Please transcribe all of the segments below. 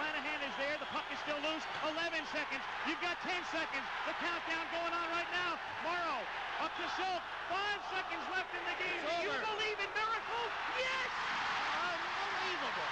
Flanagan is there. The puck is still loose. 11 seconds. You've got 10 seconds. The countdown going on right now. Morrow up to Silk. 5 seconds left in the game. Do you believe in miracles? Yes! Unbelievable.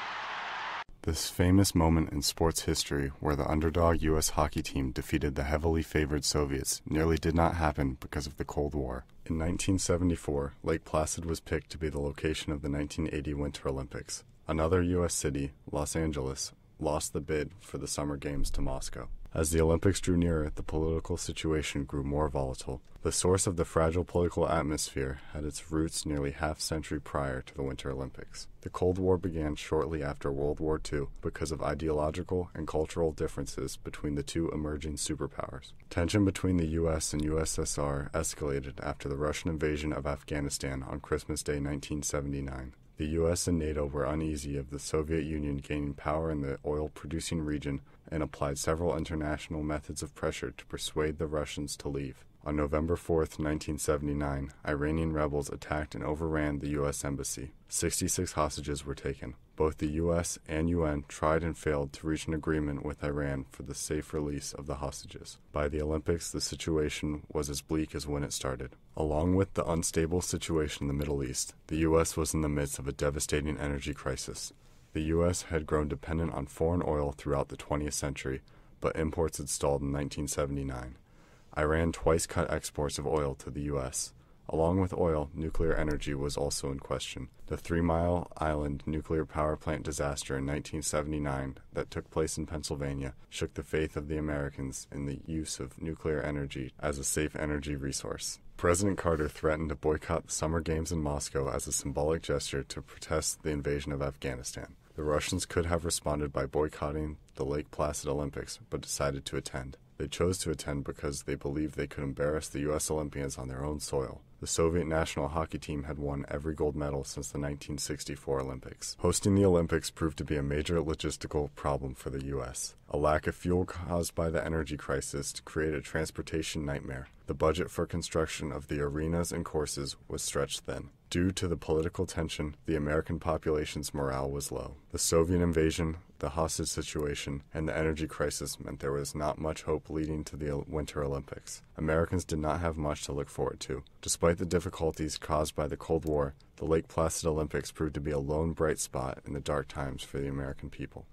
This famous moment in sports history where the underdog U.S. hockey team defeated the heavily favored Soviets nearly did not happen because of the Cold War. In 1974, Lake Placid was picked to be the location of the 1980 Winter Olympics. Another U.S. city, Los Angeles, lost the bid for the Summer Games to Moscow. As the Olympics drew nearer, the political situation grew more volatile. The source of the fragile political atmosphere had its roots nearly half-century prior to the Winter Olympics. The Cold War began shortly after World War II because of ideological and cultural differences between the two emerging superpowers. Tension between the U.S. and USSR escalated after the Russian invasion of Afghanistan on Christmas Day 1979. The U.S. and NATO were uneasy of the Soviet Union gaining power in the oil-producing region and applied several international methods of pressure to persuade the Russians to leave. On November 4, 1979, Iranian rebels attacked and overran the U.S. embassy. 66 hostages were taken. Both the U.S. and UN tried and failed to reach an agreement with Iran for the safe release of the hostages. By the Olympics, the situation was as bleak as when it started. Along with the unstable situation in the Middle East, the U.S. was in the midst of a devastating energy crisis. The U.S. had grown dependent on foreign oil throughout the 20th century, but imports had stalled in 1979. Iran twice cut exports of oil to the U.S. Along with oil, nuclear energy was also in question. The 3 Mile Island nuclear power plant disaster in 1979 that took place in Pennsylvania shook the faith of the Americans in the use of nuclear energy as a safe energy resource. President Carter threatened to boycott the Summer Games in Moscow as a symbolic gesture to protest the invasion of Afghanistan. The Russians could have responded by boycotting the Lake Placid Olympics, but decided to attend. They chose to attend because they believed they could embarrass the U.S. Olympians on their own soil. The Soviet national hockey team had won every gold medal since the 1964 Olympics. Hosting the Olympics proved to be a major logistical problem for the U.S. A lack of fuel caused by the energy crisis created a transportation nightmare. The budget for construction of the arenas and courses was stretched thin. Due to the political tension, the American population's morale was low. The Soviet invasion, the hostage situation, and the energy crisis meant there was not much hope leading to the Winter Olympics. Americans did not have much to look forward to. Despite the difficulties caused by the Cold War, the Lake Placid Olympics proved to be a lone bright spot in the dark times for the American people.